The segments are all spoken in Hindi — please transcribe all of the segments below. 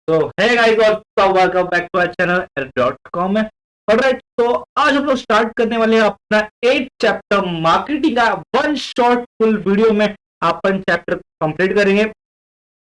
तो है गाइस और welcome back to our channel .com है। ऑलराइट, तो आज हम लोग स्टार्ट करने वाले हैं अपना 8 चैप्टर मार्केटिंग का वन शॉट फुल वीडियो में। अपन चैप्टर कंप्लीट करेंगे।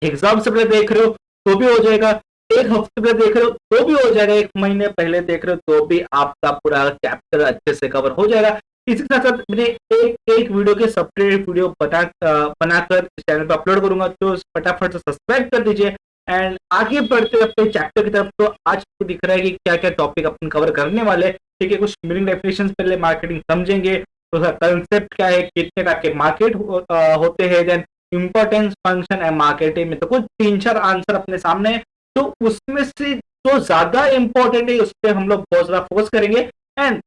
एग्जाम से पहले देख रहे हो तो भी हो जाएगा, एक हफ्ते पहले देख रहे हो तो भी हो जाएगा, एक महीने पहले देख रहे हो तो भी आपका पूरा चैप्टर अच्छे से कवर हो जाएगा। इसी के साथ साथ मैंने एक एक वीडियो के सेपरेट वीडियो बनाकर चैनल पर अपलोड करूंगा, तो फटाफट से सब्सक्राइब कर दीजिए। एंड आगे बढ़ते हैं अपने चैप्टर की तरफ। तो आज तो दिख रहा है कि क्या क्या टॉपिक अपन कवर करने वाले हैं। ठीक है, कुछ मीनिंग डेफिनेशन पहले मार्केटिंग समझेंगे, तो उसका कंसेप्ट क्या है, कितने टाइप के मार्केट होते हैं, then importance function and marketing में। तो कुछ 3-4 आंसर अपने सामने है, तो उसमें से जो ज्यादा इंपॉर्टेंट है उस पर हम लोग बहुत ज्यादा फोकस करेंगे। एंड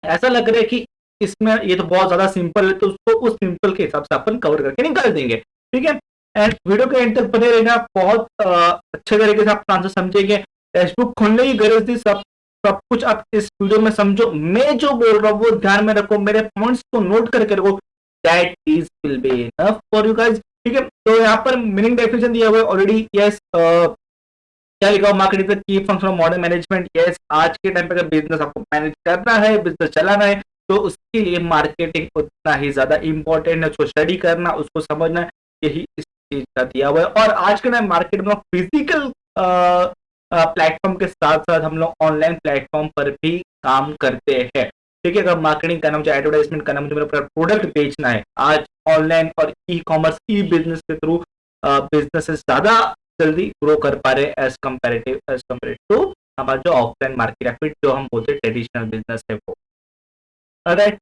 ऐसा लग रहा है कि इसमें ये तो बहुत ज्यादा सिंपल है, तो उसको उस सिंपल के हिसाब से अपन कवर करके निकाल देंगे। ठीक है, एंड वीडियो के एंड तक बने रहना। बहुत अच्छे तरीके से आप आंसर समझेंगे। टेक्स्ट बुक खोलने की गरज नहीं, सब सब कुछ आप इस वीडियो में समझो। मैं जो बोल रहा हूँ वो ध्यान में रखो, मेरे पॉइंट्स को नोट करके रखो। That is will be enough for you guys. ठीक है, तो यहाँ पर मीनिंग डेफिनेशन दिया हुआ है ऑलरेडी। यस, क्या लिखा हुआ, मार्केटिंग की function of modern management. Yes, आज के टाइम पे अगर बिजनेस आपको मैनेज करना है, बिजनेस चलाना है, तो उसके लिए मार्केटिंग उतना ही ज्यादा इंपॉर्टेंट है। उसको स्टडी करना, उसको समझना, यही इस चीज का दिया हुआ है। और आज के टाइम मार्केट में फिजिकल प्लेटफॉर्म के साथ साथ हम लोग ऑनलाइन प्लेटफॉर्म पर भी काम करते हैं। ठीक है, अगर मार्केटिंग करना, मुझे एडवर्टाइजमेंट करना, मुझे मेरा प्रोडक्ट बेचना है, आज ऑनलाइन और ई कॉमर्स ई बिजनेस के थ्रू बिजनेसेस ज्यादा जल्दी ग्रो कर पा रहे हैं एज कम्पेरेटिव टू हमारा जो ऑफलाइन मार्केट है, फिर जो हम बोलते हैं ट्रेडिशनल बिजनेस है वो। राइट,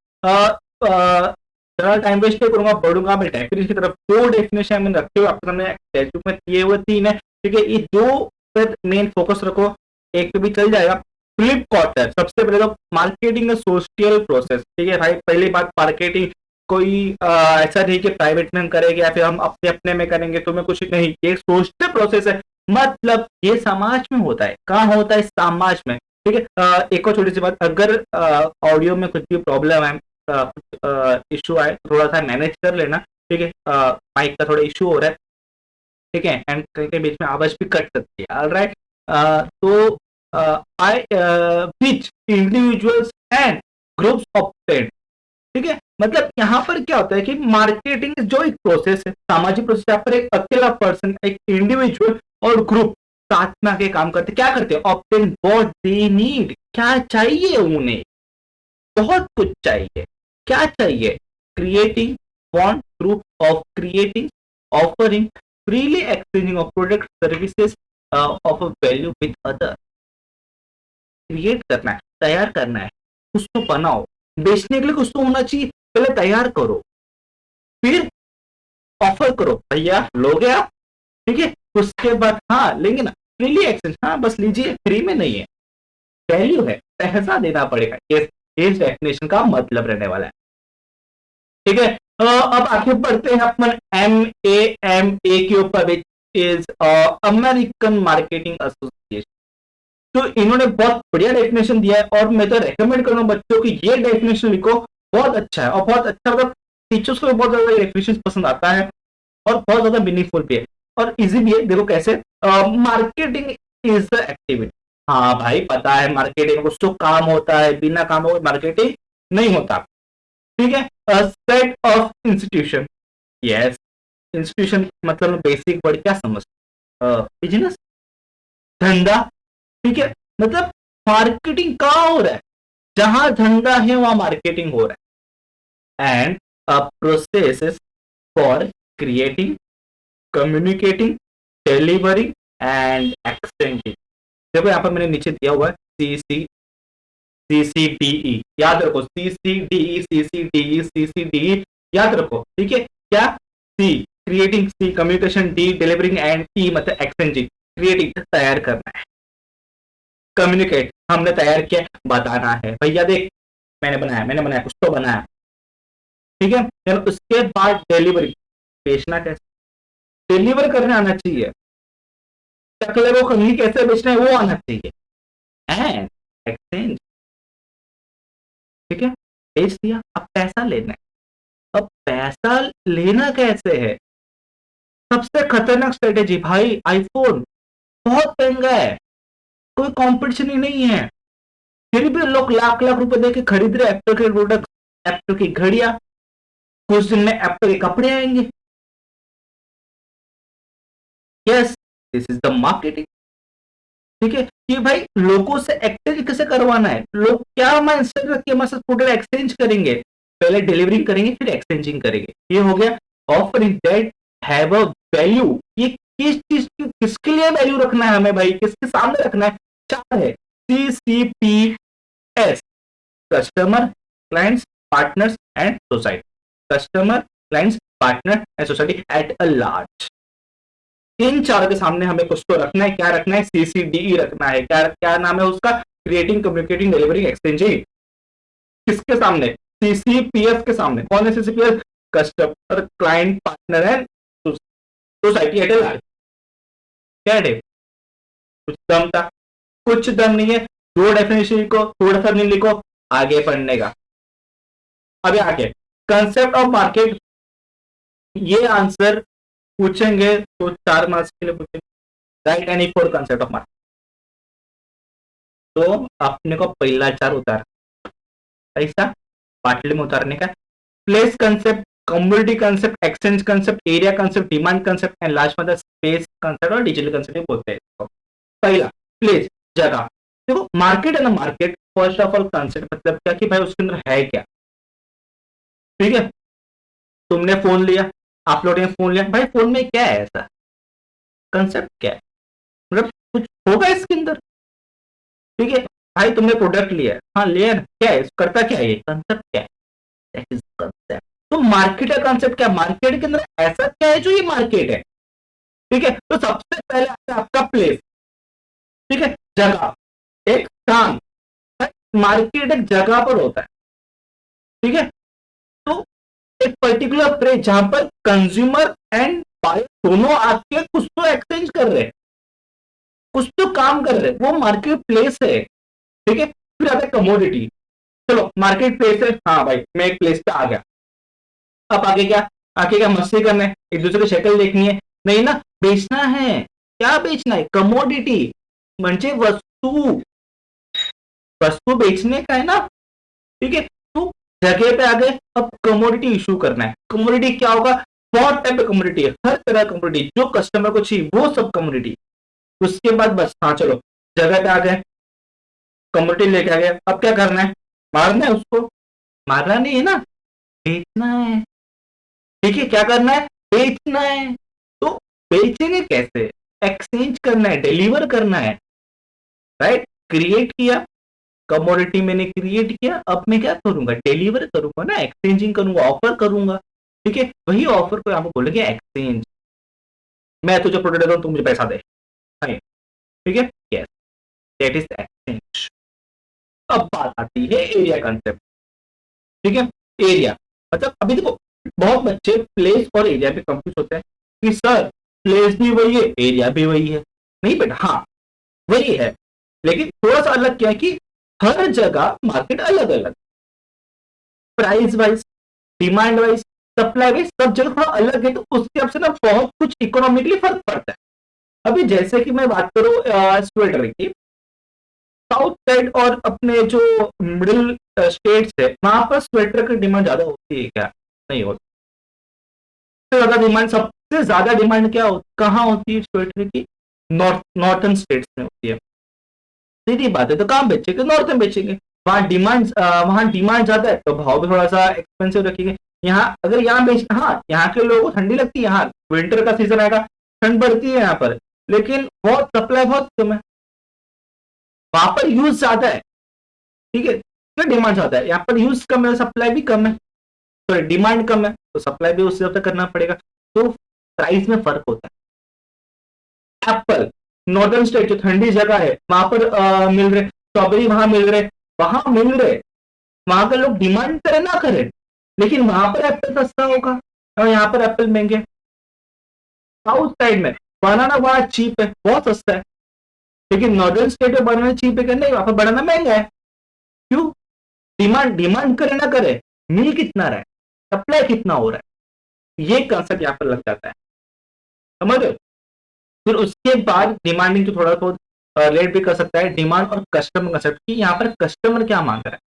ज़्यादा टाइम वेस्ट नहीं करूंगा, बढ़ूंगा मैं डेफिनेशन की तरफ। दो डेफिनेशन मैंने रखे हुए आपके सामने टेक्स्ट में दिए हुए, 3 है। ठीक है, ये दो पर मेन फोकस रखो, एक पे भी चल जाएगा। फ्लिप क्वार्टर, सबसे पहले तो मार्केटिंग है सोशल प्रोसेस। ठीक है भाई, पहली बात मार्केटिंग कोई ऐसा नहीं कि प्राइवेट में हम करेंगे या फिर हम अपने अपने में करेंगे, तो मैं कुछ नहीं, ये सोशल प्रोसेस है। मतलब ये समाज में होता है, कहाँ होता है, समाज में। ठीक है, एक और छोटी सी बात, अगर ऑडियो में कुछ भी प्रॉब्लम है, कुछ इशू आए, थोड़ा सा मैनेज कर लेना। ठीक है, माइक का थोड़ा इशू हो रहा है। ठीक है, एंड कहीं के बीच में आवाज भी कट सकती है। ऑलराइट, तो I which individuals and groups of friends. ठीक है, मतलब यहाँ पर क्या होता है कि मार्केटिंग जो एक प्रोसेस है, सामाजिक प्रोसेस, यहाँ पर एक अकेला पर्सन, एक इंडिविजुअल और ग्रुप साथ में आके काम करते, क्या करते हैं, ऑप्टेन व्हाट दे नीड, क्या चाहिए उन्हें, बहुत कुछ चाहिए। क्या चाहिए, creating bond through of creating, offering, freely exchanging of product services of value with other. Create करना है, तैयार करना है, कुछ तो बनाओ। बेचने के लिए कुछ तो होना चाहिए, पहले तैयार करो, फिर ऑफर करो। भैया लोगे आप? ठीक है, उसके बाद हाँ लेंगे ना, फ्रीली एक्सचेंज, हाँ बस लीजिए, फ्री में नहीं है, वैल्यू है, पैसा देना पड़ेगा। ये इस डेफिनेशन का मतलब रहने वाला है। ठीक है, अब आगे बढ़ते हैं अपन एम ए के ऊपर, which is American marketing association. तो इन्होंने बहुत बढ़िया डेफिनेशन दिया है, और मैं तो रेकमेंड करूंगा बच्चों की ये डेफिनेशन लिखो, बहुत अच्छा है। और बहुत अच्छा, मतलब टीचर्स को बहुत ज्यादा डेफिनेशन पसंद आता है, और बहुत ज्यादा मीनिंगफुल भी है और इजी भी है। देखो कैसे, मार्केटिंग इज द एक्टिविटी। हाँ भाई, पता है मार्केटिंग कुछ तो काम होता है, बिना काम हो मार्केटिंग नहीं होता। ठीक है, set of institution. Yes, institution मतलब बेसिक वर्ड क्या समझ, बिजनेस, धंधा। ठीक है, मतलब मार्केटिंग कहाँ हो रहा है, जहां धंधा है वहां मार्केटिंग हो रहा है। And process for creating, communicating, delivery and exchanging. देखो यहाँ पर मैंने नीचे दिया हुआ है CCDE, याद रखो, CCDE याद रखो। ठीक है, क्या, C creating, C communication, D delivering and E मतलब एक्सचेंजिंग। क्रिएटिंग तैयार करना है, कम्युनिकेट हमने तैयार किया, बताना है भैया देख मैंने बनाया, कुछ तो बनाया। ठीक है, फिर उसके बाद डिलीवरी, बेचना कैसे, डिलीवर करने आना चाहिए, टकले को खमीर कैसे बेचना है वो आना चाहिए। एंड एक्सचेंज, ठीक है, बेच दिया, अब पैसा लेना है। अब पैसा लेना कैसे है, सबसे खतरनाक स्ट्रेटेजी भाई, आईफोन। बहुत महंगा है, कोई कंपटीशन ही नहीं है, फिर भी लोग लाख लाख रुपए देके खरीद रहे एप्पल के प्रोडक्ट, एप्पल की घड़ियां, कुछ दिन में एप्पल के कपड़े आएंगे। Yes, this is the marketing. ठीक है, कि भाई लोगों से एक्सचेंज कैसे करवाना है, लोग क्या माइंडसेट रख के हमारे साथ प्रोडक्ट एक्सचेंज करेंगे, पहले डिलीवरी करेंगे फिर एक्सचेंजिंग करेंगे। ये हो गया offer that have a value. ये किस चीज की, किसके लिए वैल्यू रखना है हमें भाई, किसके सामने रखना है? चार है, CCPS, customer, clients, partners and society. Customer, clients, partner and society at a large. इन चार के सामने हमें कुछ तो रखना है। क्या रखना है? CCDE रखना है। क्या क्या नाम है उसका? Creating, communicating, delivering, exchanging. किसके सामने? CCPS के सामने। कौन है CCPS? Customer, client, partner and society eight a large. क्या है? कुछ दम था? कुछ दम नहीं है। दो डेफिनेशन लिखो, थोड़ा सा नहीं लिखो, आगे पढ़ने का। अभी आगे कंसेप्ट ऑफ मार्केट, ये आंसर पूछेंगे तो 4 मार्क्स के लिए पूछेंगे। Right any four concept of market. तो अपने को पहला 4 उतार, ऐसा पाटली में उतारने का। Place concept, community concept, exchange concept, area concept, demand concept and last में स्पेस कंसेप्ट और डिजिटल कंसेप्ट बोलते हैं। पहला प्लेस, जगह। देखो मार्केट है ना, market first of all concept मतलब क्या कि भाई उसके अंदर है क्या। ठीक है, तुमने फोन लिया, आप लोगों ने फोन लिया, भाई फोन में क्या है ऐसा, कंसेप्ट क्या है, मतलब कुछ होगा इसके अंदर। ठीक है भाई, तुमने प्रोडक्ट लिया, हाँ लिया ना, क्या है, करता क्या है, ये कंसेप्ट क्या है, दैट इज कंसेप्ट। तो मार्केट का कंसेप्ट क्या, मार्केट के अंदर ऐसा क्या है जो ये मार्केट है। ठीक है, तो सबसे पहले आता है आपका प्लेस। ठीक है, जगह, एक स्थान। मार्केट एक जगह पर होता है। ठीक है, तो एक पर्टिकुलर प्लेस जहां पर कंज्यूमर एंड बायर दोनों आके कुछ तो एक्सचेंज कर रहे हैं, कुछ तो काम कर रहे हैं, वो मार्केट प्लेस है। ठीक है, फिर आता है कमोडिटी। चलो मार्केट प्लेस है, हाँ भाई मैं एक प्लेस पे आ गया। अब आगे क्या, आगे क्या मस्ती करना है, एक दूसरे की शक्ल देखनी है, नहीं ना, बेचना है। क्या बेचना है? कमोडिटी, म्हणजे वस्तु, वस्तु बेचने का है ना। ठीक है, तो जगह पे आ गए, अब कमोडिटी इशू करना है। कमोडिटी क्या होगा? बहुत टाइप का कमोडिटी है, हर तरह का कमोडिटी जो कस्टमर को चाहिए वो सब कमोडिटी। उसके बाद बस, हाँ चलो जगह पे आ गए, कमोडिटी लेके आ गए, अब क्या करना है? मारना है उसको? मारना नहीं है ना, बेचना है। ठीक है, क्या करना है? बेचना है। तो बेचेंगे कैसे? एक्सचेंज करना है, डिलीवर करना है। राइट, क्रिएट किया, कमोडिटी मैंने क्रिएट किया, अब मैं क्या करूंगा? डिलीवर करूंगा ना, एक्सचेंजिंग करूंगा, ऑफर करूंगा। ठीक है, वही ऑफर को आप बोलेंगे एक्सचेंज। मैं तुझे प्रोडक्ट देता हूं, तू मुझे पैसा दे। हाँ, ठीक है, यस, दैट इज एक्सचेंज। अब बात आती है एरिया कंसेप्ट। ठीक है, एरिया मतलब अभी देखो बहुत बच्चे प्लेस और एरिया पे कंफ्यूज होते हैं कि सर प्लेस भी वही है, एरिया भी वही है। नहीं बेटा, हाँ वही है, लेकिन थोड़ा सा अलग क्या है कि हर जगह मार्केट अलग अलग, price wise, demand wise, supply wise, सब जगह थोड़ा अलग है। तो उसके हिसाब से ना बहुत कुछ इकोनॉमिकली फर्क पड़ता है। अभी जैसे कि मैं बात करूं स्वेटर की, साउथ साइड और अपने जो मिडिल स्टेट्स है वहां पर स्वेटर की डिमांड ज्यादा होती है क्या? नहीं होती। सबसे ज्यादा डिमांड, सबसे ज्यादा डिमांड क्या होती, कहाँ होती है स्वेटर की? नॉर्थन स्टेट्स में होती है। सीधी बात है, तो कहाँ बेचेंगे? नॉर्थ में बेचेंगे। वहां डिमांड ज्यादा है तो भाव भी थोड़ा सा एक्सपेंसिव रखेंगे। यहाँ अगर यहाँ बेच, हाँ यहाँ के लोगों को ठंडी लगती है, यहाँ विंटर का सीजन आएगा, ठंड बढ़ती है यहाँ पर, लेकिन बहुत सप्लाई बहुत कम है, वहां पर यूज ज्यादा है। ठीक है, तो डिमांड ज्यादा है, यहाँ पर यूज कम है, सप्लाई भी कम है, तो डिमांड कम है तो सप्लाई भी उस हिसाब से करना पड़ेगा, तो प्राइस में फर्क होता है। एप्पल, नॉर्दर्न स्टेट जो ठंडी जगह है वहां पर मिल रहे, स्ट्रॉबेरी वहां मिल रहे, वहां मिल रहे, वहां के लोग डिमांड करे ना करे, लेकिन वहां पर एप्पल सस्ता होगा और यहाँ पर एप्पल महंगे। साउथ साइड में बनाना वहां चीप है, बहुत सस्ता है, लेकिन नॉर्दर्न स्टेट में बनाना चीप है कि नहीं, वहां पर बनाना महंगा है। क्यों? डिमांड, डिमांड करे ना करे, मिल कितना रहा है, सप्लाई कितना हो रहा है, ये कंसेप्ट यहाँ पर लग जाता है। समझ रहे हो? फिर उसके बाद डिमांडिंग तो थोड़ा बहुत रिलेट भी कर सकता है डिमांड और कस्टमर कंसेप्ट की, यहाँ पर कस्टमर क्या मांग रहा है।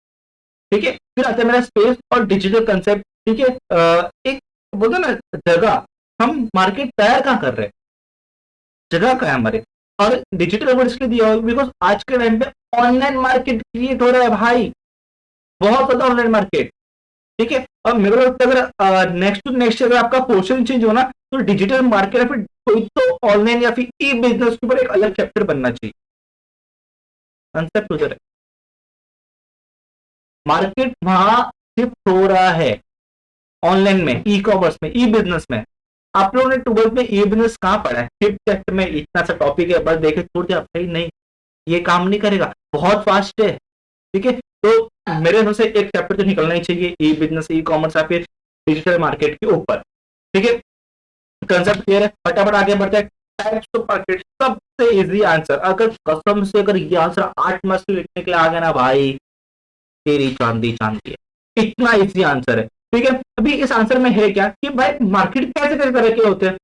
ठीक है, फिर आता है मेरा स्पेस और डिजिटल कंसेप्ट। ठीक है, एक बोलते ना जगह, हम मार्केट तैयार कहाँ कर रहे हैं, जगह का है हमारे। और डिजिटल वर्ड इसलिए दिया हुआ बिकॉज आज के टाइम पे ऑनलाइन मार्केट क्रिएट हो रहा है भाई, बहुत ज्यादा ऑनलाइन मार्केट। ठीक है, और मेरे को लगता है अगर नेक्स्ट टू नेक्स्ट अगर आपका पोर्शन चेंज होना तो डिजिटल मार्केट या फिर कोई तो ऑनलाइन या फिर ई बिजनेस के ऊपर एक अलग चैप्टर बनना चाहिए। कंसेप्ट उधर है, मार्केट वहां शिफ्ट हो रहा है ऑनलाइन में, ई कॉमर्स में, ई बिजनेस में। आप लोगों ने ट्वेल्थ में ई बिजनेस कहाँ पढ़ा है, फिफ्थ चैप्टर में इतना सा टॉपिक है, बस देखे छोड़ दिया भाई, नहीं ये काम नहीं करेगा, बहुत फास्ट है। ठीक है, तो मेरे हिसाब से एक चैप्टर तो निकलना ही चाहिए ई बिजनेस, ई कॉमर्स या फिर डिजिटल मार्केट के ऊपर। ठीक है, कंसेप्ट क्लियर है, फटाफट आगे बढ़ते हैं। टाइप्स ऑफ मार्केट, सबसे इजी आंसर, अगर कसम से अगर ये आंसर 8 मार्क्स लिखने के लिए आ गया ना भाई, तेरी चांदी चांदी है, इतना इजी आंसर है। ठीक है, अभी इस आंसर में है क्या कि भाई मार्केट कैसे कैसे तरह के होते हैं,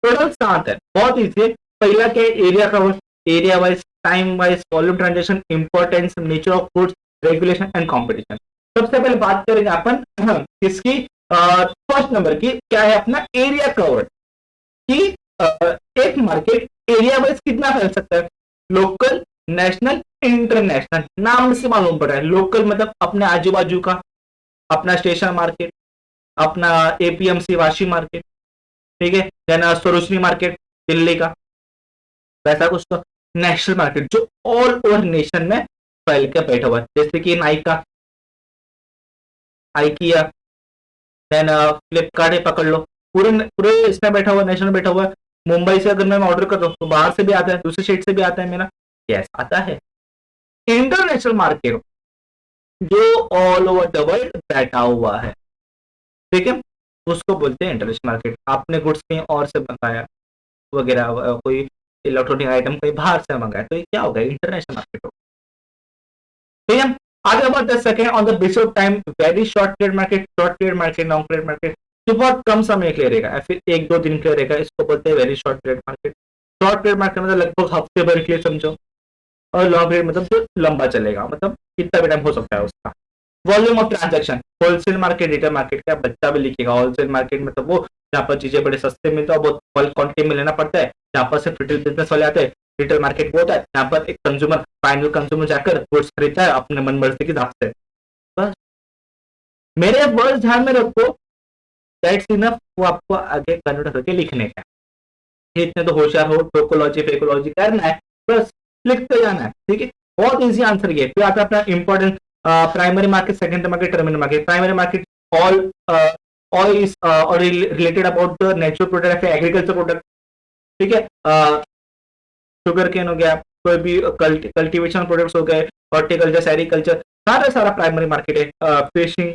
टोटल 7 है, बहुत इजी है। पहला क्या है, area cover, area wise, time wise, volume, transaction, importance, nature of goods, regulation and competition. सबसे पहले बात करेंगे अपन किसकी, फर्स्ट नंबर की, क्या है अपना एरिया कवर, कि एक मार्केट एरिया वाइज कितना फैल सकता है, लोकल, नेशनल, इंटरनेशनल। नाम से मालूम पड़ रहा है, लोकल मतलब अपने आजू बाजू का, अपना स्टेशन मार्केट, अपना एपीएमसी वाशी मार्केट। ठीक है, देन सरोजनी मार्केट दिल्ली का, वैसा कुछ। तो नेशनल मार्केट जो ऑल ओवर नेशन में फैल के बैठा हुआ है, जैसे कि नाइका, आइकिया, देन फ्लिपकार्ट पकड़ लो, पूरे पूरे इसमें बैठा हुआ, नेशनल बैठा हुआ है। मुंबई से अगर मैं ऑर्डर करता हूँ तो बाहर से भी आता है, दूसरे स्टेट से भी आता है मेरा, यस आता है। इंटरनेशनल मार्केट जो ऑल ओवर द वर्ल्ड बैठा हुआ है, ठीक है, उसको बोलते हैं इंटरनेशनल मार्केट। आपने गुड्स कहीं और से मंगाया वगैरह, कोई इलेक्ट्रॉनिक आइटम कहीं बाहर से मंगाया, तो ये क्या होगा, इंटरनेशनल मार्केट होगा। ठीक है, आगे बढ़ते second on the basis of time, very short period market, short period market, long period market, जो बहुत कम समय के लिए रहेगा या फिर 1-2 दिन के लिए रहेगा, इसको बोलते हैं very short period market. Short period market मतलब लगभग हफ्ते भर के लिए समझो, और लॉन्ग पीरियड मतलब जो लंबा चलेगा, मतलब कितना भी टाइम हो सकता है उसका। Volume of transaction, wholesale market, retail market, क्या बच्चा भी लिखेगा, होलसेल मार्केट मतलब वो जहाँ पर चीजें बड़े सस्ते मिलते हैं और बहुत बल्क क्वांटिटी में लेना पड़ता है, जहाँ पर सिर्फ रिटेल बिजनेस वाले आते हैं। रिटेल मार्केट वो होता है जहाँ पर एक कंज्यूमर, फाइनल कंज्यूमर जाकर गुड्स खरीदता है अपने मन मर्जी के हिसाब से। बस मेरे वर्ड ध्यान में रखो, दैट्स इनफ, वो आपको आगे कन्वर्ट करके लिखने का, इतने तो होशियार हो, टोकोलॉजी फेकोलॉजी करना है, बस लिखते जाना है। ठीक है, बहुत इजी आंसर ये। फिर आता है अपना important primary market, secondary market, terminal market. Primary market all all is और related about the natural product, agriculture product. ठीक है, शुगर केन हो गया, कोई भी कल्टीवेशन प्रोडक्ट्स हो गए, हॉर्टिकल्चर, सेरिकल्चर, सारा सारा प्राइमरी मार्केट है। फिशिंग,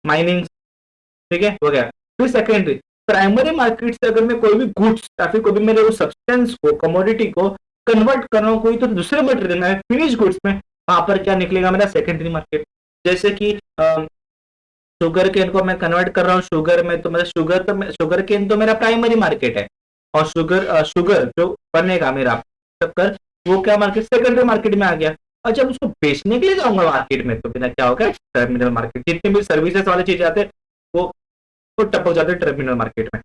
माइनिंग, ठीक है, हो गया। फिर सेकेंडरी, प्राइमरी मार्केट से अगर मैं कोई भी गुड्स या फिर कोई भी मेरे उस सब्सटेंस को, कमोडिटी को कन्वर्ट कर रहा हूँ कोई तो दूसरे मटेरियल में, फिनिश गुड्स में, वहां पर क्या निकलेगा मेरा सेकेंडरी मार्केट। जैसे कि शुगर केन को मैं कन्वर्ट कर रहा हूँ शुगर में, तो मेरा शुगर केन तो मेरा प्राइमरी मार्केट है, और शुगर जो बनेगा मेरा शक्कर, वो क्या मार्केट, सेकेंडरी मार्केट में आ गया। और जब उसको बेचने के लिए जाऊंगा मार्केट में, तो बिना क्या होगा, टर्मिनल मार्केट। जितने भी सर्विसेज वाले चीजें आते हैं वो टपक जाते हैं टर्मिनल मार्केट में।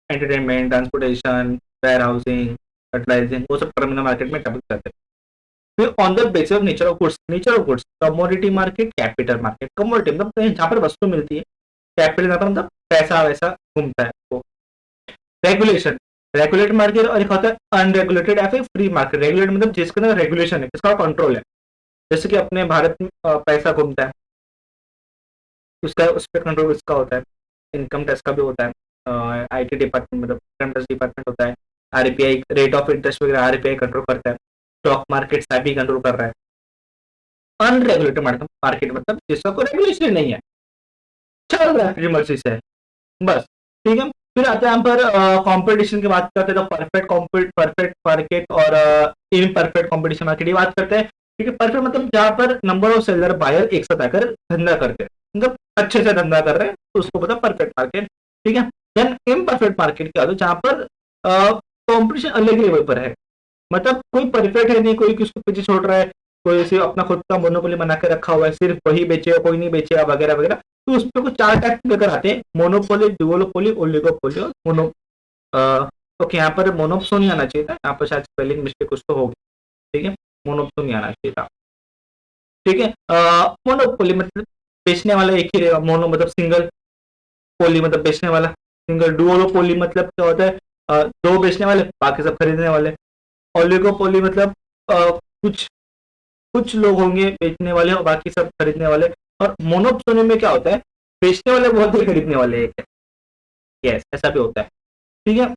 Entertainment, transportation, warehousing, fertilizing, वो सब टर्मिनल मार्केट में टपक जाते हैं। फिर on the basis of nature of goods, nature of goods, commodity market, capital market. Commodity मतलब जहाँ पर वस्तु मिलती है, कैपिटल मतलब पैसा वैसा घूमता है वो। रेगुलेशन, रेगुलेटेड मार्केट, और एक होता है अनरेगुलेटेड या फिर फ्री मार्केट। रेगुलेटेड मतलब जिसके अंदर रेगुलेशन है, जिसका कंट्रोल है, जैसे कि अपने भारत में पैसा घूमता है, उसका उस पर कंट्रोल इसका होता है। इनकम टैक्स का भी होता है, आईटी डिपार्टमेंट मतलब इनकम टैक्स डिपार्टमेंट होता है। आरबीआई रेट ऑफ इंटरेस्ट वगैरह आरबीआई कंट्रोल करता है। स्टॉक मार्केट सेबी कंट्रोल कर रहा है। अनरेगुलेटेड मार्केट मतलब जिसका कोई रेगुलेशन नहीं है, चल रहा है अपनी मर्जी से, बस। ठीक है, फिर आते हैं यहाँ पर कंपटीशन की बात करते हैं, तो परफेक्ट मार्केट और इनपरफेक्ट कंपटीशन मार्केट की बात करते हैं। ठीक है, परफेक्ट मतलब जहाँ पर नंबर ऑफ सेलर बायर एक साथ आकर धंधा करते हैं, मतलब अच्छे से धंधा कर रहे हैं, तो उसको पता परफेक्ट मार्केट। ठीक है, देन इम्परफेक्ट मार्केट क्या होता है, जहाँ पर कंपटीशन अलग लेवल पर है। मतलब कोई परफेक्ट है नहीं, कोई किसको पीछे छोड़ रहा है, कोई सिर्फ अपना खुद का मोनोपोली बना के रखा हुआ है, सिर्फ वही बेचेगा कोई नहीं बेचेगा वगैरह वगैरह। तो उस पर कुछ 4 टाइप लेकर आते हैं, मोनोपोली, डुओलोपोली, ओलिगोपोली और मोनो। ओके, यहाँ पर मोनोप्सो नहीं आना चाहिए था, यहाँ पर शायद स्पेलिंग मिस्टेक कुछ तो होगी। ठीक है, मोनोप्सो नहीं आना चाहिए था। ठीक है, मोनोपोली मतलब बेचने वाला एक ही रहेगा, मोनो मतलब सिंगल, पोली मतलब बेचने वाला, सिंगल। डुओलोपोली मतलब क्या होता है, दो बेचने वाले बाकी सब खरीदने वाले। ओलिगोपोली मतलब कुछ कुछ लोग होंगे बेचने वाले और बाकी सब खरीदने वाले। और मोनोपोली में क्या होता है, बेचने वाले बहुत ही खरीदने वाले एक है। यस, ऐसा भी होता है। ठीक है,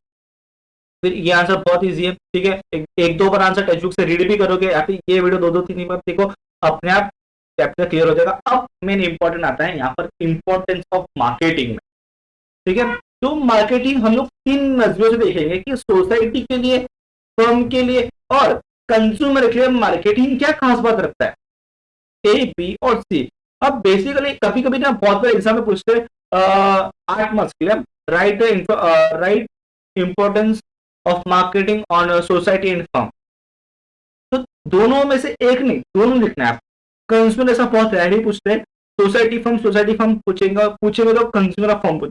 फिर ये आंसर बहुत इजी है। ठीक है, एक दो बार आंसर टेक्स्ट बुक से रीड भी करोगे या फिर ये वीडियो दो दो तीन बार देखो, अपने आप चैप्टर क्लियर हो जाएगा। अब मेन इंपॉर्टेंट आता है यहाँ पर इंपॉर्टेंस ऑफ मार्केटिंग में। ठीक है, तो मार्केटिंग हम लोग 3 नजरियों से देखेंगे कि सोसाइटी के लिए, फर्म के लिए और कंज्यूमर के लिए मार्केटिंग क्या खास बात रखता है, ए बी और सी। अब बेसिकली कभी कभी ना बहुत बार एग्जाम में पूछते हैं 8 मार्क्स के लिए, right right importance of marketing on society and firm. तो दोनों में से एक नहीं, दोनों लिखना है आप। कंज्यूमर ऐसा बहुत रैली पूछते हैं, सोसाइटी फर्म पूछेंगे पूछेंगे तो कंज्यूमर ऑफ फर्म।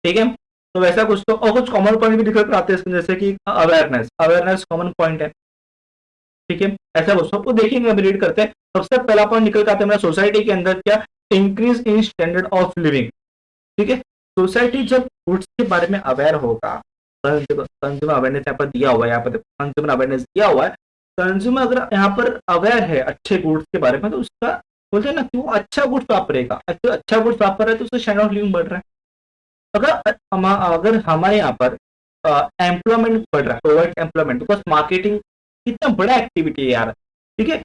ठीक है, तो वैसा कुछ तो, और कुछ कॉमन पॉइंट भी दिखा आते हैं जैसे कि अवेयरनेस, अवेयरनेस कॉमन पॉइंट है। ठीक है, ऐसा कुछ तो देखेंगे, अभी रीड करते हैं। सबसे पहला पॉइंट निकल के आता है मेरा, सोसाइटी के अंदर क्या, increase in standard of living. ठीक है, सोसाइटी जब गुड्स के बारे में अवेयर होगा, कंज्यूमर अवेयरनेस यहाँ पर दिया हुआ है, यहाँ पर कंज्यूमर अवेयरनेस दिया हुआ है। कंज्यूमर अगर यहाँ पर अवेयर है अच्छे गुड्स के बारे में, तो उसका बोलते हैं ना कि वो अच्छा गुड्स वापरेगा। अच्छा गुड्स वापर रहा है तो उसका स्टैंडर्ड ऑफ लिविंग बढ़ रहा है। अगर हमारे यहाँ पर एम्प्लॉयमेंट बढ़ रहा है, प्रोवाइड एम्प्लॉयमेंट, बिकॉज मार्केटिंग कितना बड़ा एक्टिविटी है यार। ठीक है,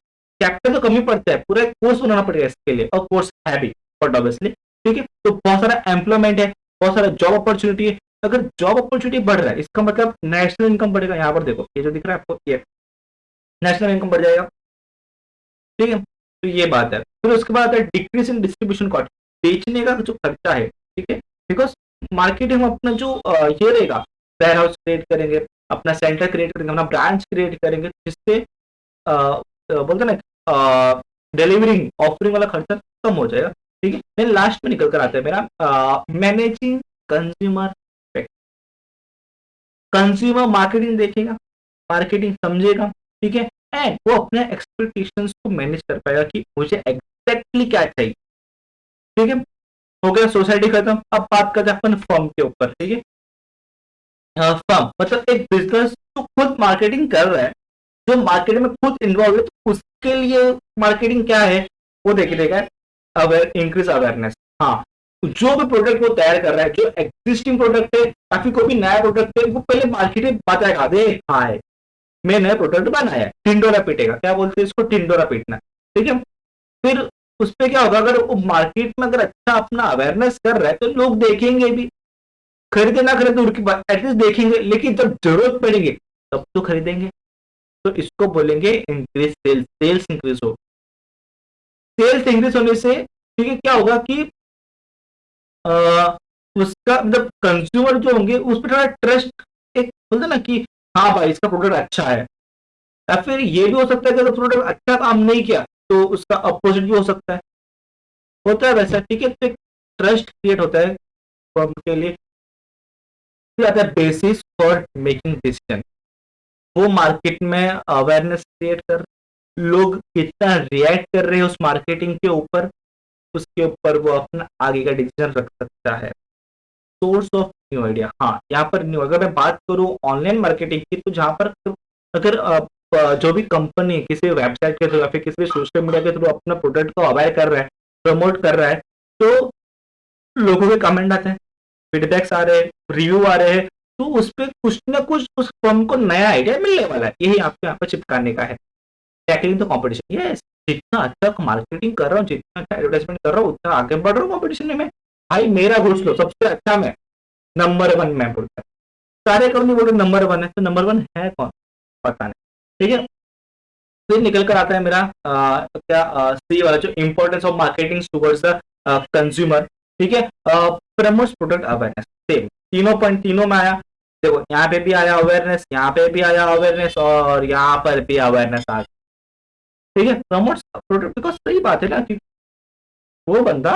कैपिटल तो कमी पड़ता है, पूरा एक कोर्स बनाना पड़ेगा इसके लिए, और कोर्स है भी बट ऑब्वियसली। ठीक है, तो बहुत सारा एम्प्लॉयमेंट है, बहुत सारा जॉब अपॉर्चुनिटी है। अगर जॉब अपॉर्चुनिटी बढ़ रहा है, इसका मतलब नेशनल इनकम बढ़ेगा। यहाँ पर देखो, ये जो दिख रहा है आपको, ये नेशनल इनकम बढ़ जाएगा। ठीक है, तो ये बात है। फिर उसके बाद है डिक्रीज इन डिस्ट्रीब्यूशन कॉस्ट, बेचने का जो खर्चा है। ठीक है, बिकॉज मार्केट हम अपना जो ये रहेगा, वेयर हाउस क्रिएट करेंगे, अपना सेंटर क्रिएट करेंगे, अपना ब्रांच क्रिएट करेंगे, जिससे बोलते ना डिलीवरिंग ऑफरिंग वाला खर्चा कम हो जाएगा। ठीक है, फिर लास्ट में निकल कर आता है मेरा मैनेजिंग कंज्यूमर। कंज्यूमर मार्केटिंग देखेगा, मार्केटिंग समझेगा। ठीक है, एंड वो अपने एक्सपेक्टेशंस को मैनेज कर पाएगा कि मुझे एग्जैक्टली क्या चाहिए। ठीक है, हो गया सोसाइटी खत्म। अब बात करते हैं अपन फर्म के ऊपर। ठीक है, फर्म मतलब एक बिजनेस जो खुद मार्केटिंग कर रहा है, जो मार्केटिंग में खुद इन्वॉल्व है, तो उसके लिए मार्केटिंग क्या है वो देख देगा। Aware, increase awareness. हाँ, जो भी प्रोडक्ट वो तैयार कर रहा है, जो एग्जिस्टिंग प्रोडक्ट है या फिर कोई भी नया प्रोडक्ट है, वो पहले मार्केट में बताएगा, दे हाँ है मैं नया प्रोडक्ट बनाया है, टिंडोरा पीटेगा, क्या बोलते हैं इसको, टिंडोरा पीटना। ठीक है, फिर उस पर क्या होगा, अगर वो मार्केट में अगर अच्छा अपना अवेयरनेस कर रहा है, तो लोग देखेंगे भी, खरीदे ना खरीदे दूर की बात, एटलीस्ट देखेंगे। लेकिन जब जरूरत पड़ेगी तब तो खरीदेंगे। तो इसको बोलेंगे इंक्रीज सेल्स, सेल्स इंक्रीज हो। सेल्स इंक्रीज होने से ठीक है क्या होगा कि आ, उसका मतलब कंज्यूमर जो होंगे उस पर थोड़ा ट्रस्ट, एक बोलते ना कि हाँ भाई इसका प्रोडक्ट अच्छा है। या फिर ये भी हो सकता है कि अगर प्रोडक्ट अच्छा काम नहीं किया तो उसका अपोजिट भी हो सकता है, होता है वैसा। ठीक है, तो एक ट्रस्ट क्रिएट होता है फर्म के लिए। फिर आता है बेसिस फॉर मेकिंग डिसीजन। वो मार्केट में अवेयरनेस क्रिएट कर, लोग कितना रिएक्ट कर रहे हैं उस मार्केटिंग के ऊपर, उसके ऊपर वो अपना आगे का डिसीजन रख सकता है। सोर्स ऑफ न्यू आइडिया, हाँ यहाँ पर न्यू, अगर मैं बात करूँ ऑनलाइन मार्केटिंग की, तो जहां पर अगर जो भी कंपनी किसी वेबसाइट के थ्रू या फिर किसी भी सोशल मीडिया के थ्रू अपना प्रोडक्ट को अवेयर कर रहा है, प्रमोट कर रहा है, तो लोगों के कमेंट आते हैं, फीडबैक्स आ रहे हैं, रिव्यू आ रहे हैं, तो उस पर कुछ ना कुछ उस फर्म को नया आइडिया मिलने वाला है। यही आपको यहाँ पर चिपकाने का है। टैकलिंग द कॉम्पिटिशन, यस, जितना अच्छा मार्केटिंग कर रहा हूँ, जितना अच्छा एडवर्टाइजमेंट कर रहा हूँ, उतना आगे बढ़ रहा हूँ कॉम्पिटिशन में। भाई मेरा घुस लो, सबसे अच्छा मैं, नंबर 1 मैं बोलता है। सारे कंपनी बोल रहे नंबर 1 है, तो नंबर 1 है कौन, पता नहीं। ठीक है, फिर निकल कर आता है मेरा क्या सी वाला, जो importance of marketing towards the consumer. ठीक है, प्रमोट्स प्रोडक्ट अवेयरनेस। सेम तीनों पॉइंट तीनों में आया। देखो यहाँ पे भी आया अवेयरनेस, यहाँ पे भी आया अवेयरनेस, और यहाँ पर भी अवेयरनेस आ गई। ठीक है, प्रमोट प्रोडक्ट, बिकॉज सही बात है ना कि वो बंदा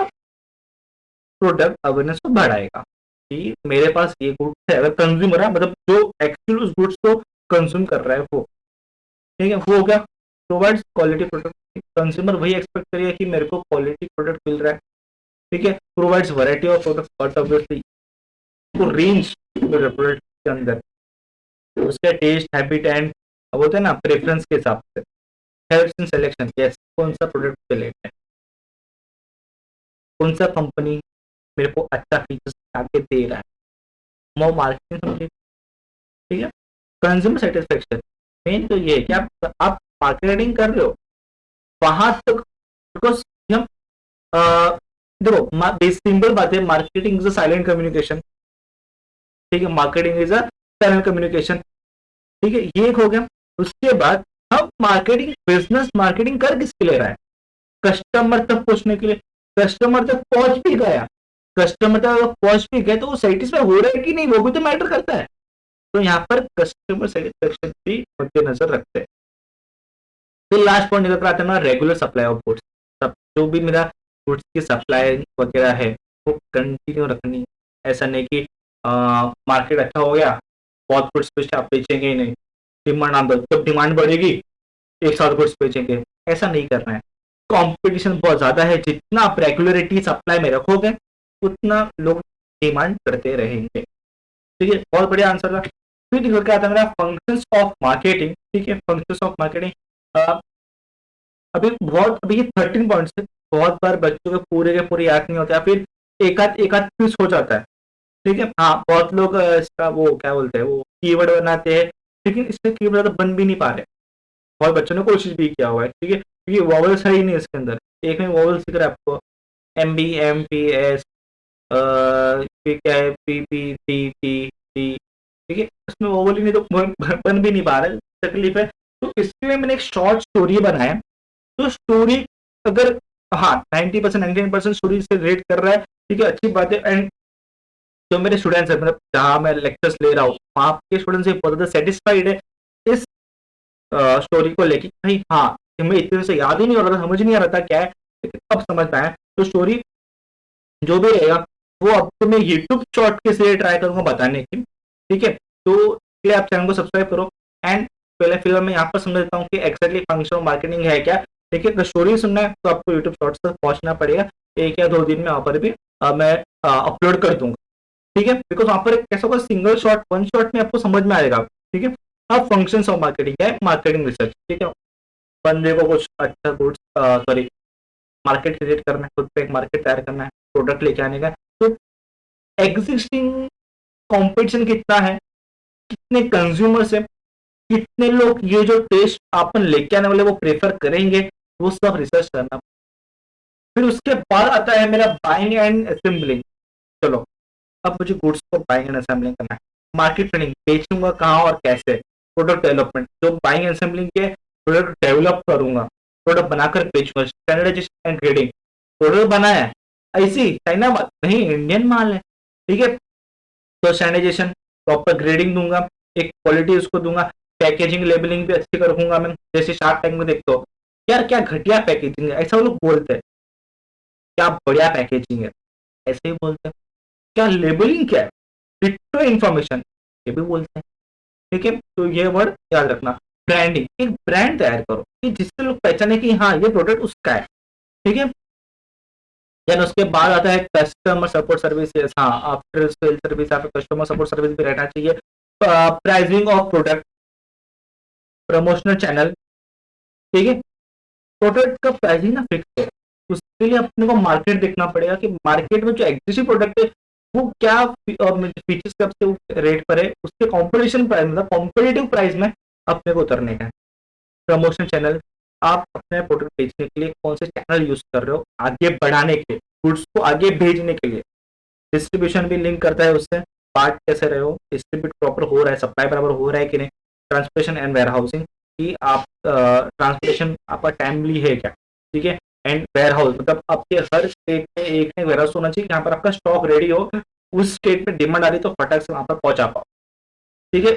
प्रोडक्ट अवेयरनेस को बढ़ाएगा कि मेरे पास ये गुड्स है, अगर कंज्यूमर है, मतलब जो एक्चुअल उस गुड्स को कंज्यूम कर रहा है वो, ठीक है, वो हो गया प्रोवाइड्स क्वालिटी प्रोडक्ट। कंज्यूमर वही एक्सपेक्ट करेगा कि मेरे को क्वालिटी प्रोडक्ट मिल रहा है। ठीक है, provides variety of products, but obviously वो रेंज प्रोडक्ट के अंदर उसका टेस्ट हैबिट एंड बोलते हैं ना प्रेफरेंस के हिसाब से हेल्प्स इन सिलेक्शन, यस कौन सा प्रोडक्ट सिलेक्ट है, कौन सा कंपनी मेरे को अच्छा फीचर्स आके दे रहा है, वो मार्केटिंग समझे। ठीक है, कंज्यूमर सेटिस्फेक्शन मेन तो ये है कि आप मार्केटिंग कर रहे हो वहां तक, बिकॉज हम देखो सिंपल बात है, marketing is a silent communication. ठीक है, marketing is a silent communication. ठीक है, ये एक हो गया। उसके बाद हम मार्केटिंग, बिजनेस मार्केटिंग कर किसके ले रहा है, कस्टमर तक पहुंचने के लिए। कस्टमर तक पहुंच भी गया, कस्टमर तक पहुंच भी गया तो वो सेटिस्फाई हो रहा है कि नहीं, वो भी तो मैटर करता है। तो यहाँ पर कस्टमर सेटिस्फेक्शन भी मद्देनजर रखते हैं। फिर लास्ट पॉइंट निकल कर आता है ना, रेगुलर सप्लाई ऑफ गुड्स। सब जो भी मेरा गुड्स की सप्लाई वगैरह है वो कंटिन्यू रखनी। ऐसा नहीं कि मार्केट अच्छा हो गया, बहुत गुड्स बेचे, आप बेचेंगे ही नहीं, डिमांड आप जब डिमांड बढ़ेगी एक साथ गुड्स बेचेंगे, ऐसा नहीं करना है। कंपटीशन बहुत ज्यादा है, जितना आप रेगुलरिटी सप्लाई में रखोगे उतना लोग डिमांड करते रहेंगे। ठीक है, बहुत बढ़िया आंसर था। फिर निकल के आता है मेरा फंक्शंस ऑफ मार्केटिंग। ठीक है, फंक्शंस ऑफ मार्केटिंग अभी ये 13 पॉइंट्स है। बहुत बार बच्चों के पूरे याद नहीं होते, या फिर एक आध क्विज हो जाता है। ठीक है, हाँ बहुत लोग इसका वो क्या बोलते हैं, वो कीवर्ड बनाते हैं, लेकिन इसमें कीवर्ड बन भी नहीं पा रहे। बहुत बच्चों ने कोशिश भी किया हुआ है। ठीक है, क्योंकि वॉवल्स है ही नहीं इसके अंदर। एक में वॉवल्स दिख रहा है आपको, M B M P S, फिर क्या है P P T T T. ठीक है, उसमें वॉवल ही नहीं, तो बन भी नहीं पा रहा है, तकलीफ है। तो इसलिए मैंने एक शॉर्ट स्टोरी बनाया। तो स्टोरी अगर, हाँ 90% 99% स्टोरी से रेट कर रहा है, ठीक है, अच्छी बात है। एंड जो मेरे स्टूडेंट्स है, मतलब जहाँ मैं लेक्चर्स ले रहा हूँ वहाँ के स्टूडेंट्स बहुत ज्यादा सेटिस्फाइड है इस स्टोरी को लेके। भाई हाँ, हमें इतने से याद ही नहीं हो रहा था, समझ नहीं आ रहा था क्या है, लेकिन अब समझ में आया। तो स्टोरी जो भी रहेगा वो अब तो मैं यूट्यूब शॉर्ट के से ट्राई करूंगा बताने की। ठीक है, तो इसलिए आप चैनल को सब्सक्राइब करो। एंड पहले फिर मैं यहाँ पर समझ देता हूँ कि एक्जैक्टली फंक्शन ऑफ मार्केटिंग है क्या। ठीक है, अगर स्टोरी सुनना है तो आपको यूट्यूब शॉर्ट्स तक पहुंचना पड़ेगा। 1 या 2 दिन में वहाँ पर भी मैं अपलोड कर दूंगा। ठीक है, बिकॉज वहाँ पर कैसा होगा, सिंगल शॉट वन शॉट में आपको समझ में आएगा। ठीक है, अब फंक्शंस ऑफ मार्केटिंग क्या है, मार्केटिंग रिसर्च। ठीक है, बंदे को कुछ अच्छा गुड्स, सॉरी, मार्केट क्रिएट करना है, खुद पे एक मार्केट तैयार करना है, प्रोडक्ट लेके आने का। तो एग्जिस्टिंग कंपटीशन कितना है, कितने कंज्यूमर्स है, कितने लोग ये जो टेस्ट अपन लेके आने वाले वो प्रेफर करेंगे, वो सब रिसर्च करना। फिर उसके बाद आता है मेरा बाइंग एंड असेंबलिंग। चलो, अब मुझे गुड्स को बाइंग एंड असेंबलिंग करना है, मार्केट ट्रेनिंग, बेचूंगा कहाँ और कैसे, प्रोडक्ट डेवलपमेंट, जो बाइंग एंड असेंबलिंग के प्रोडक्ट डेवलप करूंगा, प्रोडक्ट बनाकर बेचूंगा, स्टैंडर्डाइजेशन एंड ग्रेडिंग। प्रोडक्ट बनाया है ऐसी चाइना माल नहीं, इंडियन माल है। ठीक है, तो स्टैंडर्डाइजेशन, प्रॉपर ग्रेडिंग दूंगा, एक क्वालिटी उसको दूंगा, पैकेजिंग लेबलिंग भी अच्छी करूंगा मैं। जैसे शार्क टैंक में देखते हो यार क्या घटिया पैकेजिंग है, ऐसा वो लोग बोलते हैं, क्या बढ़िया पैकेजिंग है ऐसे ही बोलते हैं। क्या लेबलिंग क्या है, डिट्टो इन्फॉर्मेशन, ये भी बोलते हैं। ठीक है, तो ये वर्ड याद रखना। ब्रांडिंग, एक ब्रांड तैयार करो कि जिससे लोग पहचाने कि हाँ ये प्रोडक्ट उसका है। ठीक है, देन उसके बाद आता है कस्टमर सपोर्ट सर्विसेज। हाँ, आफ्टर सेल सर्विस, आपको कस्टमर सपोर्ट सर्विस भी रहना चाहिए। Pricing of product, promotional channel. ठीक है, प्रोडक्ट का प्राइसिंग ना फिक्स है, उसके लिए अपने को मार्केट देखना पड़ेगा कि मार्केट में जो एग्जिस्टिंग प्रोडक्ट है वो क्या फीचर्स कब से रेट पर है, उसके कॉम्पिटिशन प्राइस, मतलब कॉम्पिटेटिव प्राइस में अपने को उतरने का है। प्रमोशन चैनल, आप अपने प्रोडक्ट बेचने के लिए कौन से चैनल यूज कर रहे हो, आगे बढ़ाने के, गुड्स को आगे भेजने के लिए। डिस्ट्रीब्यूशन भी लिंक करता है उससे, पार्ट कैसे रहे हो, डिस्ट्रीब्यूट प्रॉपर हो रहा है, सप्लाई बराबर हो रहा है कि नहीं। ट्रांसपोर्टेशन एंड वेयर हाउसिंग, कि आप ट्रांसपोर्टेशन आपका टाइमली है क्या। ठीक है, एंड वेयर हाउस, मतलब आपके हर स्टेट में एक वेयर हाउस होना चाहिए जहाँ पर आपका स्टॉक रेडी हो, उस स्टेट में डिमांड आ रही तो फटाक से वहां पर पहुंचा पाओ। ठीक है।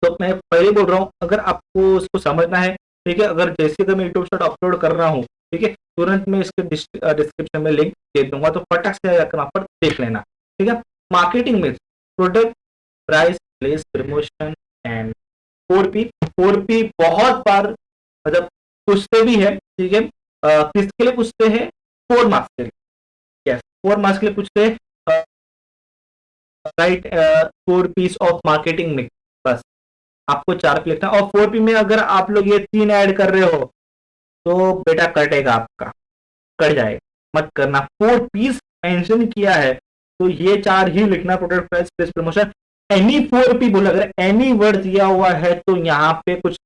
तो मैं पहले बोल रहा हूँ, अगर आपको उसको समझना है, ठीक है, अगर जैसे कि मैं यूट्यूब शॉर्ट अपलोड कर रहा हूँ, ठीक है, तुरंत मैं इसके डिस्क्रिप्शन में लिंक दे दूंगा, तो फटक से जाकर वहां पर देख लेना। ठीक है। मार्केटिंग में product, price, place, promotion and 4P। 4P बहुत बार मतलब पूछते भी है, ठीक है। किसके लिए पूछते हैं? 4 मार्क्स के लिए। यस, 4 मार्क्स के लिए पूछते हैं। राइट 4 पीस ऑफ मार्केटिंग में, बस आपको 4 पे लिखना। और 4P में अगर आप लोग ये 3 ऐड कर रहे हो तो बेटा कटेगा आपका, कट जाएगा, मत करना। 4 पीस मेंशन किया है तो ये 4 ही लिखना, product, price, place, promotion. Any 4P बोला, अगर एनी वर्ड दिया हुआ है तो यहाँ पे कुछ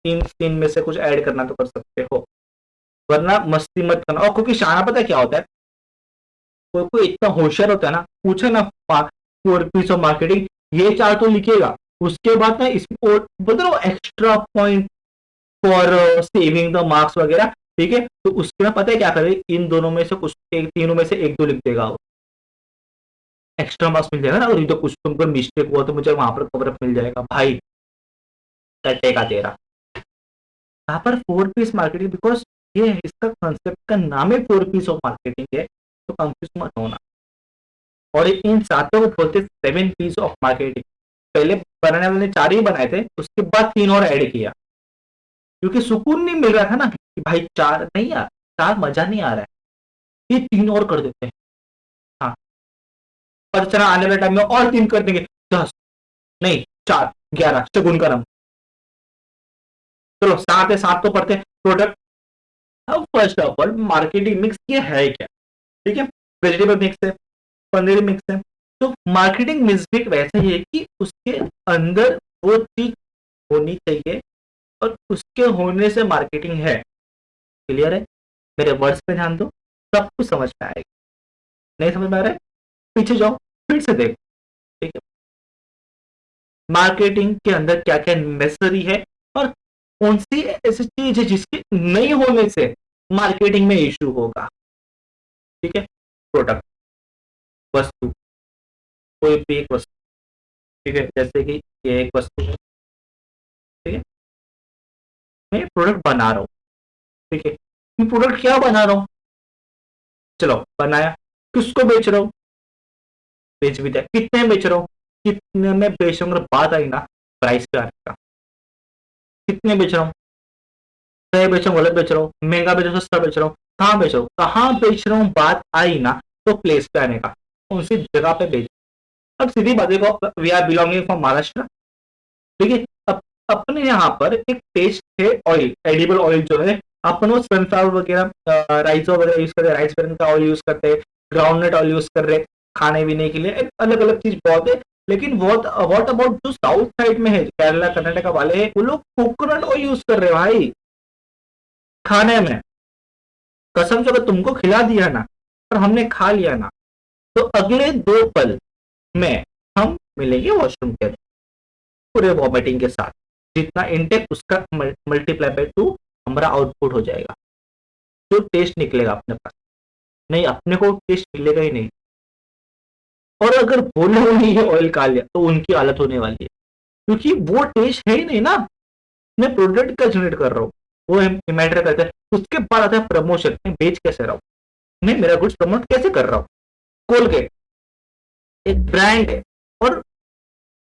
तीन तीन में से कुछ ऐड करना तो कर सकते हो, वरना मस्ती मत करना। और क्योंकि शाना पता है क्या होता है, कोई कोई इतना होशियार होता है ना, पूछे ना 4 पीस ऑफ मार्केटिंग, ये 4 तो लिखेगा, उसके बाद ना इसमें और बोलते ना extra point for saving the marks वगैरह, ठीक है। तो उसके में पता है क्या करे, इन दोनों में से कुछ एक, तीनों में से एक दो लिख देगा, वो एक्स्ट्रा मार्क्स मिल जाएगा ना। अगर ये तो कुछ तुमको मिस्टेक हुआ तो मुझे वहां पर कवर अप मिल जाएगा भाई, कटेगा तेरा। यहाँ पर 4 पीस मार्केटिंग, बिकॉज ये इसका कंसेप्ट का नाम है 4 पीस ऑफ मार्केटिंग है, तो कंफ्यूज मत होना। और इन सातों को बोलते 7 पीस ऑफ मार्केटिंग। पहले बनाने वाले ने 4 ही बनाए थे, उसके बाद 3 और ऐड किया, क्योंकि सुकून नहीं मिल रहा था ना कि भाई 4 नहीं यार, 4 मजा नहीं आ रहा है, ये 3 और कर देते हैं। हाँ, और चला आने वाले टाइम में और 3 कर देंगे, 10 नहीं 4, 11 शगुन का नाम। चलो 7 है, 7 तो पढ़ते हैं। प्रोडक्ट, अब first of all marketing mix ये है क्या? ठीक है, वेजिटेबल मिक्स है, पनीर मिक्स है। तो मार्केटिंग मिक्स भी वैसा ही है कि उसके अंदर वो चीज होनी चाहिए, और उसके होने से मार्केटिंग है। क्लियर है? मेरे वर्ड्स पे ध्यान दो, सब कुछ समझ में आएगा। नहीं समझ में आ रहा है, पीछे जाओ, फिर से देखो। ठीक है, मार्केटिंग के अंदर क्या क्या नेसेसरी है, और कौन सी ऐसी चीज है जिसके नहीं होने से मार्केटिंग में इश्यू होगा। ठीक है, प्रोडक्ट, वस्तु, कोई भी एक वस्तु। ठीक है, जैसे कि ये एक वस्तु है, ठीक है, मैं प्रोडक्ट बना रहा हूँ। ठीक है, मैं प्रोडक्ट क्या बना रहा हूँ, चलो बनाया, किसको बेच रहा हूँ, बेच भी दिया, कितने में बेच रहा हूँ, कितने में बेच रहा हूँ, बात आई ना प्राइस पे आने का, कितने बेच रहा हूँ, सही बेच रहा हूँ, गलत बेच रहा हूँ, महंगा बेच रहा हूँ, सस्ता बेच रहा हूँ, कहाँ बेच रहा हूँ, कहाँ बेच रहा हूँ, बात आई ना, तो प्लेस पे आने का, उसी जगह पे बेच। अब सीधी बात देखो, we are belonging from Maharashtra. ठीक है, अब अपने यहाँ पर एक टेस्ट है ऑयल, एडिबल ऑयल जो है, अपन वो सनफ्लावर वगैरह, राइस वगैरह यूज करते हैं, राइस ब्रान का ऑयल यूज करते हैं, ग्राउंडनट ऑयल यूज कर रहे हैं खाने पीने के लिए, अलग अलग चीज बहुत है। लेकिन व्हाट अबाउट जो साउथ साइड में है, केरला कर्नाटका वाले हैं, वो लोग कोकोनट ऑयल यूज कर रहे हैं भाई खाने में। कसम से अगर तुमको खिला दिया ना और हमने खा लिया ना, तो अगले 2 पल में हम मिलेंगे वॉशरूम के पूरे वॉमिटिंग के साथ। जितना इनटेक उसका मल्टीप्लाई बाय 2 हमारा आउटपुट हो जाएगा, जो टेस्ट निकलेगा अपने पास, नहीं अपने को टेस्ट मिलेगा ही नहीं। और अगर बोले नहीं ये ऑयल खा लिया तो उनकी हालत होने वाली है, क्योंकि वो टेस्ट है ही नहीं ना, मैं प्रोडक्ट का जनरेट कर रहा हूँ, वो मैटर करता है। उसके बाद आता है प्रमोशन, मैं बेच कैसे रहा हूँ, मैं मेरा गुड्स प्रमोट कैसे कर रहा हूँ। कोलगेट एक ब्रांड है, और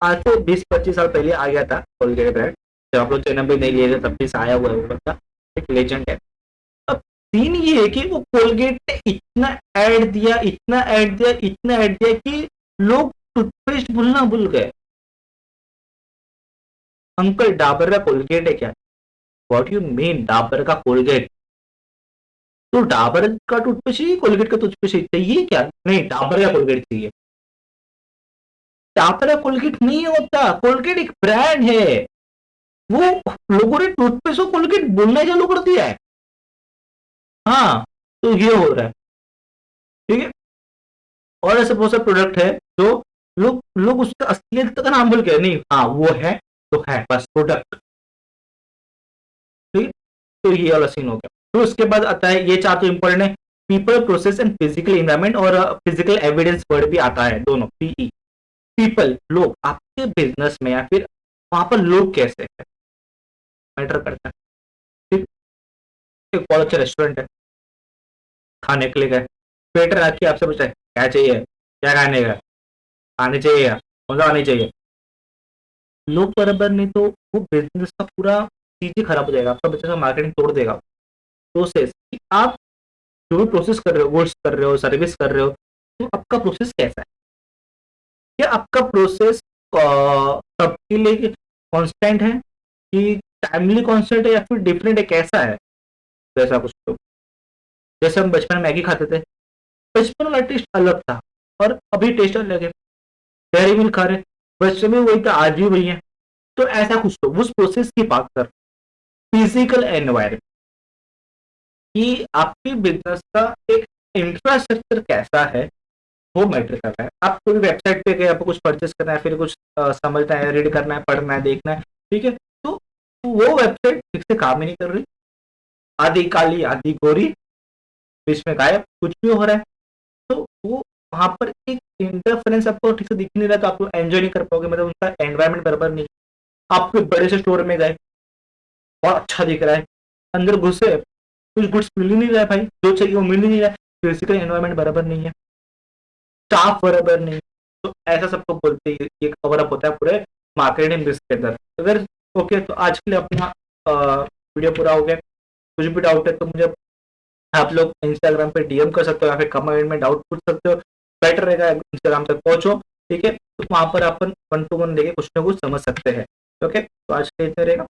आज से 20-25 साल पहले आ गया था कोलगेट ब्रांड, जब आप लोग चैनल पे नहीं लिए थे तब भी से आया हुआ है वो बंदा, एक लेजेंड है। अब सीन ये है कि वो कोलगेट ने इतना ऐड दिया, इतना ऐड दिया, इतना ऐड दिया कि लोग टूथपेस्ट भूलना भूल गए। अंकल डाबर का कोलगेट है क्या? व्हाट यू मीन डाबर का कोलगेट? तो डाबर का टूथपेस्ट चाहिए, कोलगेट का टूथपेस्ट चाहिए क्या? नहीं, डाबर का कोलगेट चाहिए। डाबर का कोलगेट नहीं होता, कोलगेट एक ब्रांड है। वो लोगों ने टूथपेस्ट को कोलगेट बोलना चालू कर दिया है। हाँ, तो ये हो रहा है। ठीक है, और ऐसे बहुत सारे प्रोडक्ट है जो लोग लोग उसका असलियत का नाम भूल गए, नहीं हाँ वो है तो है बस प्रोडक्ट। ठीक है, तो ये वाला सीन हो गया। तो उसके बाद आता है, ये 4 तो इंपॉर्टेंट है, people, process and physical environment, और फिजिकल एविडेंस वर्ड भी आता है, दोनों पीई। पीपल, लोग आपके बिजनेस में या फिर वहां पर लोग कैसे है मैटर करता है। ठीक, एक बहुत अच्छा रेस्टोरेंट है, खाने के लिए गए, वेटर आके आपसे पूछा है क्या चाहिए, क्या खाने का, आने चाहिए, मजा आनी चाहिए, लोग बराबर नहीं तो वो बिजनेस का पूरा चीज ही खराब हो जाएगा, आपका बिजनेस का मार्केटिंग तोड़ देगा। प्रोसेस कि आप जो भी प्रोसेस कर रहे हो, गुड्स कर रहे हो, सर्विस कर रहे हो, तो आपका प्रोसेस कैसा है, क्या आपका प्रोसेस सबके लिए कांस्टेंट है कि टाइमली कांस्टेंट है या फिर डिफरेंट है, कैसा है। तो ऐसा कुछ तो जैसे हम बचपन में मैगी खाते थे, बचपन वाला टेस्ट अलग था और अभी टेस्ट अलग है। डेयरी मिल्क खा रहे, बचपन में वही था, आज भी वही है। तो ऐसा कुछ तो उस प्रोसेस की बात कर, फिजिकल एनवायरमेंट कि आपके बिजनेस का एक इंफ्रास्ट्रक्चर कैसा है, वो मैटर कर रहा है। आप कोई वेबसाइट पे गए, आपको कुछ परचेस करना है, फिर कुछ समझना है, रीड करना है, पढ़ना है, देखना है, ठीक है, तो वो वेबसाइट ठीक से काम ही नहीं कर रही, आधी काली आधी गोरी, बीच में गायब, कुछ भी हो रहा है। तो वो वहां पर एक इंटरफेरेंस आपको ठीक से दिख नहीं रहा, तो आप एंजॉय नहीं कर पाओगे, मतलब उनका एनवायरमेंट बराबर नहीं। आप कोई बड़े से स्टोर में गए, बहुत अच्छा दिख रहा है, अंदर घुसे, कुछ गुड्स मिल ही नहीं रहा है भाई, जो चाहिए वो मिल ही नहीं रहा है, फिजिकल एनवायरमेंट बराबर नहीं है, स्टाफ बराबर नहीं। तो ऐसा सबको बोलते हैं, ये कवर अप होता है पूरे मार्केटिंग रिस्क के अंदर। अगर ओके, तो आज के लिए अपना वीडियो पूरा हो गया। कुछ भी डाउट है तो मुझे आप लोग इंस्टाग्राम पे डीएम कर सकते हो या फिर कमेंट में डाउट पूछ सकते हो, बेटर रहेगा इंस्टाग्राम तक पहुंचो, ठीक है, तो वहां पर अपन वन टू वन लेके कुछ ना कुछ समझ सकते हैं। ओके, तो आज के लिए इतना रहेगा।